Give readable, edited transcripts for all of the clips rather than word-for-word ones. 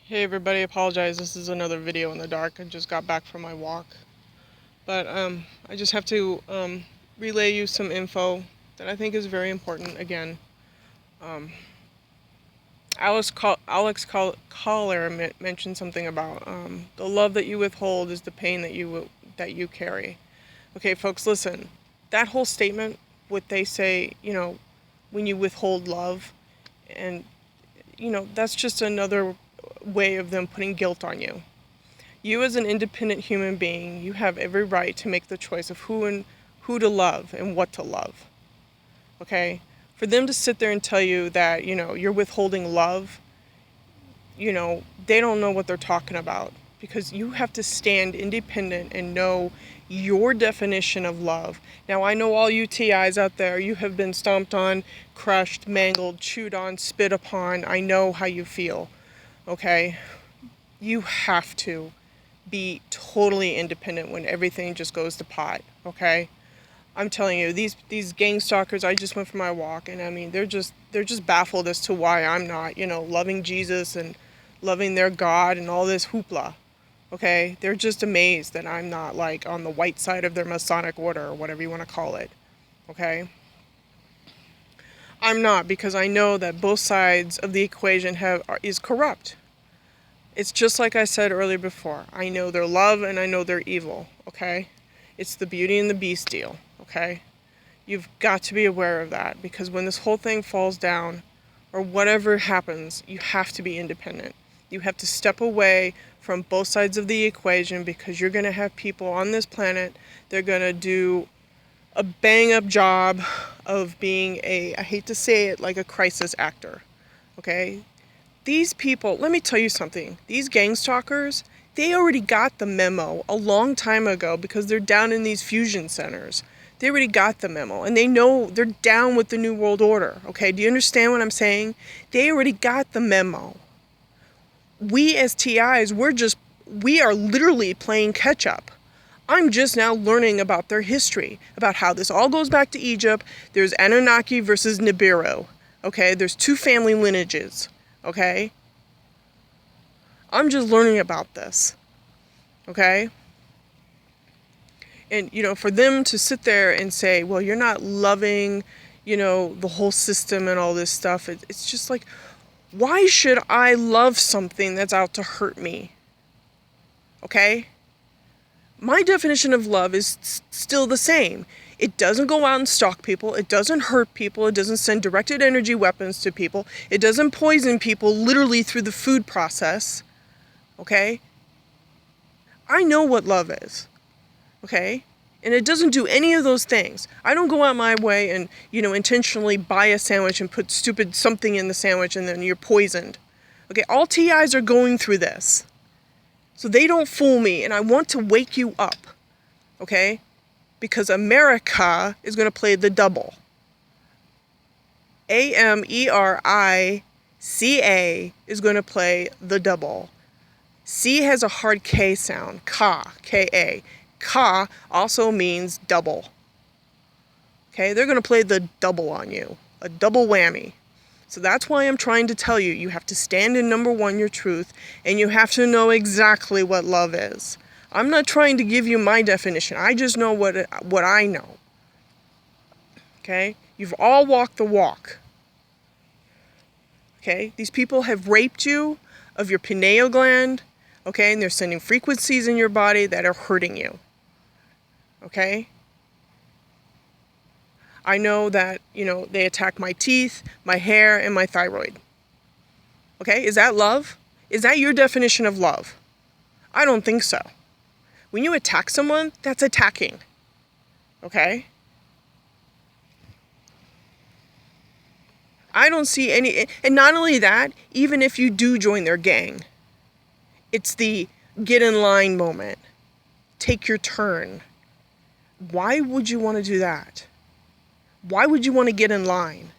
Hey everybody, apologize. This is another video in the dark. I just got back from my walk. But I just have to relay you some info that I think is very important. Again, um, Collar mentioned something about the love that you withhold is the pain that you carry. Okay, folks, listen. That whole statement, what they say, when you withhold love, and that's just another way of them putting guilt on you. You as an independent human being, you have every right to make the choice of who to love and what to love. Okay? For them to sit there and tell you that, you're withholding love, they don't know what they're talking about, because you have to stand independent and know your definition of love. Now, I know all you TIs out there, you have been stomped on, crushed, mangled, chewed on, spit upon. I know how you feel. Okay? You have to be totally independent when everything just goes to pot, okay? I'm telling you, these gang stalkers, I just went for my walk, and I mean, they're just baffled as to why I'm not, loving Jesus and loving their God and all this hoopla, okay? They're just amazed that I'm not, like, on the white side of their Masonic order, or whatever you want to call it, okay? I'm not, because I know that both sides of the equation is corrupt. It's just like I said earlier before. I know they're love and I know they're evil, okay? It's the Beauty and the Beast deal, okay? You've got to be aware of that, because when this whole thing falls down, or whatever happens, you have to be independent. You have to step away from both sides of the equation, because you're going to have people on this planet, they're going to do a bang-up job of being I hate to say it, like a crisis actor, okay? These people, let me tell you something. These gang stalkers, they already got the memo a long time ago, because they're down in these fusion centers. They already got the memo, and they know they're down with the New World Order. Okay, do you understand what I'm saying? They already got the memo. We as TIs, we are literally playing catch up. I'm just now learning about their history, about how this all goes back to Egypt. There's Anunnaki versus Nibiru. Okay, there's two family lineages. Okay? I'm just learning about this. Okay? And, for them to sit there and say, well, you're not loving, the whole system and all this stuff, it's just like, why should I love something that's out to hurt me? Okay? My definition of love is still the same. It doesn't go out and stalk people. It doesn't hurt people. It doesn't send directed energy weapons to people. It doesn't poison people literally through the food process. Okay? I know what love is. Okay? And it doesn't do any of those things. I don't go out my way and, intentionally buy a sandwich and put stupid something in the sandwich and then you're poisoned. Okay? All TIs are going through this. So they don't fool me, and I want to wake you up. Okay? Because America is going to play the double. America is going to play the double. C has a hard K sound. Ka, K-A. Ka also means double. Okay? They're going to play the double on you. A double whammy. So that's why I'm trying to tell you, you have to stand in number one, your truth, and you have to know exactly what love is. I'm not trying to give you my definition. I just know what I know. Okay? You've all walked the walk. Okay? These people have raped you of your pineal gland, okay? And they're sending frequencies in your body that are hurting you. Okay? I know that, they attack my teeth, my hair, and my thyroid. Okay? Is that love? Is that your definition of love? I don't think so. When you attack someone, that's attacking. Okay? I don't see any, and not only that, even if you do join their gang, it's the get in line moment. Take your turn. Why would you want to do that? Why would you want to get in line?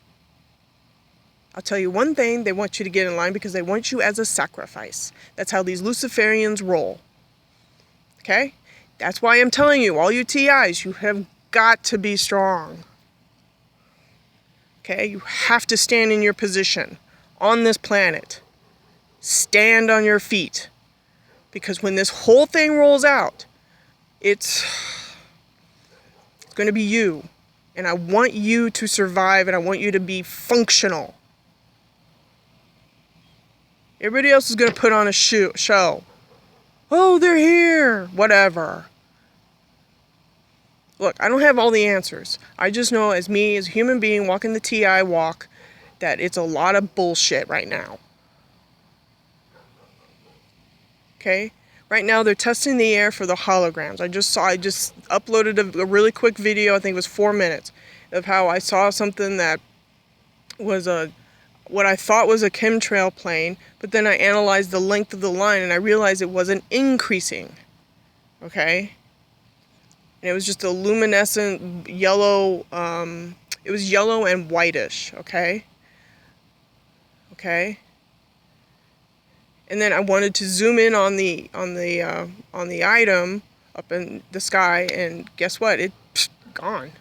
I'll tell you one thing, they want you to get in line because they want you as a sacrifice. That's how these Luciferians roll. Okay? That's why I'm telling you, all you TIs, you have got to be strong. Okay? You have to stand in your position on this planet. stand on your feet. Because when this whole thing rolls out, it's going to be you. And I want you to survive, and I want you to be functional. Everybody else is going to put on a show. Oh, they're here. Whatever. Look, I don't have all the answers. I just know as me, as a human being walking the TI walk, that it's a lot of bullshit right now. Okay? Right now they're testing the air for the holograms. I just uploaded a really quick video, I think it was 4 minutes, of how I saw something that was what I thought was a chemtrail plane, but then I analyzed the length of the line and I realized it wasn't increasing. Okay? And it was just a luminescent yellow, it was yellow and whitish, okay? Okay? And then I wanted to zoom in on the item up in the sky, and guess what? It's gone.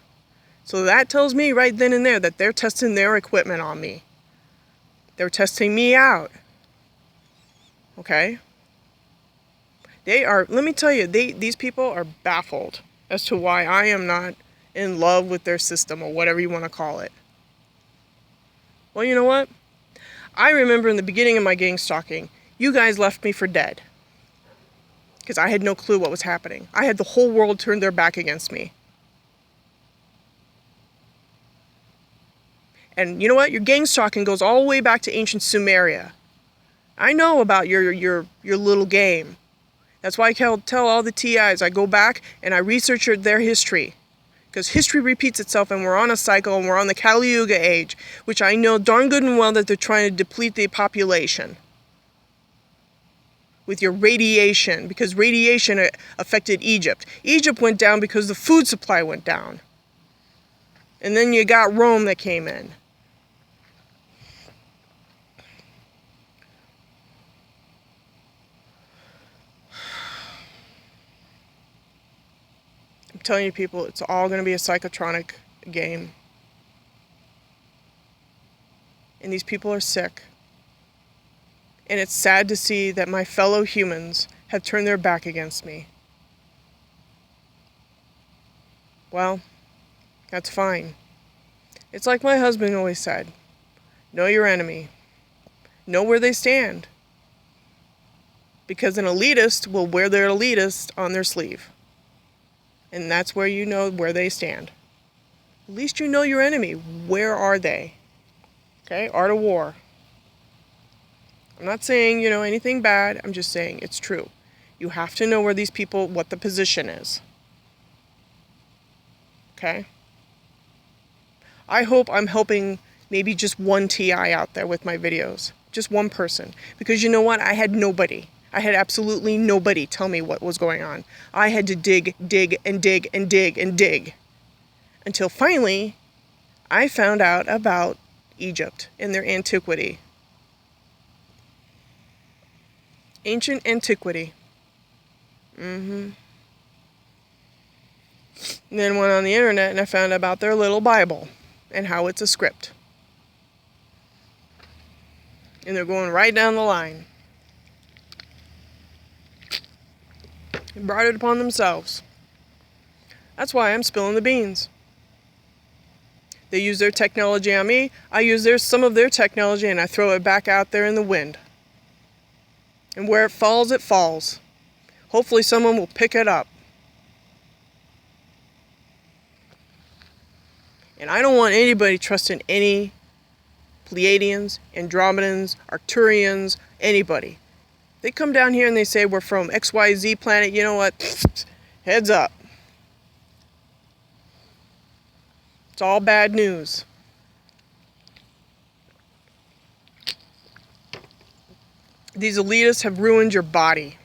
So that tells me right then and there that they're testing their equipment on me. They're testing me out. Okay? They are, let me tell you, these people are baffled as to why I am not in love with their system, or whatever you want to call it. Well, you know what? I remember in the beginning of my gang stalking, you guys left me for dead. Because I had no clue what was happening. I had the whole world turned their back against me. And you know what? Your gang stalking goes all the way back to ancient Sumeria. I know about your little game. That's why I tell all the TIs, I go back and I research their history. Because history repeats itself, and we're on a cycle, and we're on the Kali Yuga age, which I know darn good and well that they're trying to deplete the population with your radiation, because radiation affected Egypt. Egypt went down because the food supply went down. And then you got Rome that came in. I'm telling you people, it's all going to be a psychotronic game. And these people are sick. And it's sad to see that my fellow humans have turned their back against me. Well, that's fine. It's like my husband always said, know your enemy. Know where they stand. Because an elitist will wear their elitist on their sleeve. And that's where you know where they stand. At least you know your enemy. Where are they? Okay, art of war. I'm not saying, anything bad. I'm just saying it's true. You have to know where these people, what the position is. Okay? I hope I'm helping maybe just one TI out there with my videos. Just one person. Because you know what? I had nobody. I had absolutely nobody tell me what was going on. I had to dig, and dig, and dig, and dig. Until finally, I found out about Egypt and their antiquity. Ancient antiquity. And then went on the internet and I found out about their little Bible and how it's a script. And they're going right down the line. They brought it upon themselves. That's why I'm spilling the beans. They use their technology on me. I use some of their technology and I throw it back out there in the wind. And where it falls, it falls. Hopefully someone will pick it up. And I don't want anybody trusting any Pleiadians, Andromedans, Arcturians, anybody. They come down here and they say we're from XYZ planet, you know what? Heads up. It's all bad news. These elitists have ruined your body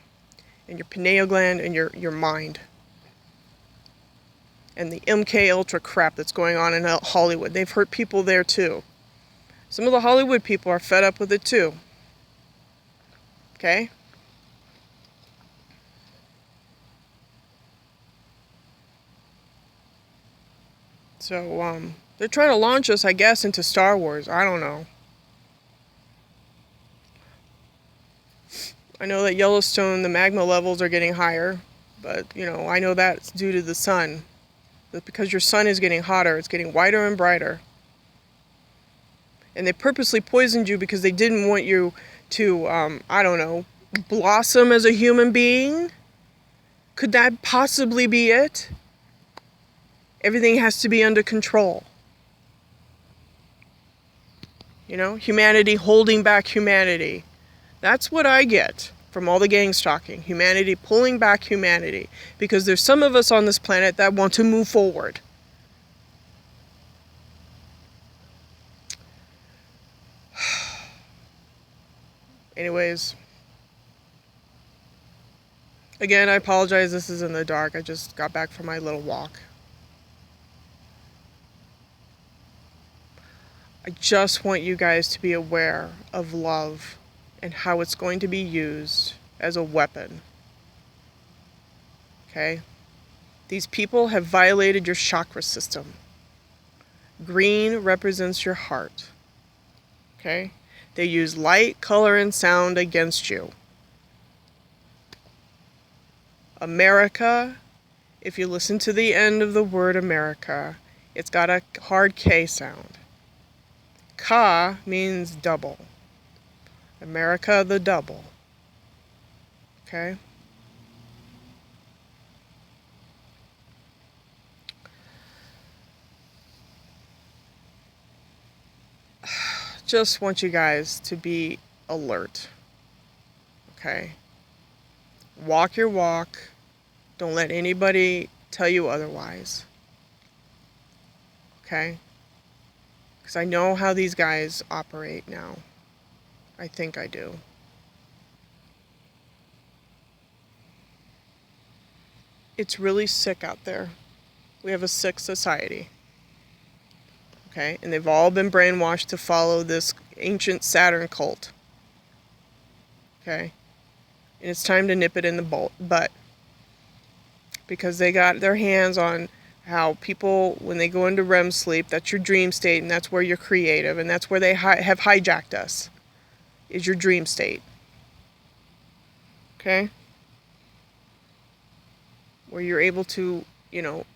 and your pineal gland and your mind. And the MK Ultra crap that's going on in Hollywood. They've hurt people there too. Some of the Hollywood people are fed up with it too. Okay? So, they're trying to launch us, I guess, into Star Wars. I don't know. I know that Yellowstone, the magma levels are getting higher, but, I know that's due to the sun. But because your sun is getting hotter, it's getting whiter and brighter. And they purposely poisoned you because they didn't want you to, I don't know, blossom as a human being? Could that possibly be it? Everything has to be under control. Humanity holding back humanity. That's what I get from all the gang stalking. Humanity pulling back humanity. Because there's some of us on this planet that want to move forward. Anyways. Again, I apologize this is in the dark. I just got back from my little walk. I just want you guys to be aware of love and how it's going to be used as a weapon. Okay? These people have violated your chakra system. Green represents your heart. Okay? They use light, color, and sound against you. America, if you listen to the end of the word America, it's got a hard K sound. Ka means double. America the double. Okay? Just want you guys to be alert. Okay? Walk your walk. Don't let anybody tell you otherwise. Okay? Because I know how these guys operate now. I think I do. It's really sick out there. We have a sick society. Okay? And they've all been brainwashed to follow this ancient Saturn cult. Okay? And it's time to nip it in the butt. Because they got their hands on how people, when they go into REM sleep, that's your dream state, and that's where you're creative, and that's where they have hijacked us, is your dream state. Okay? Where you're able to,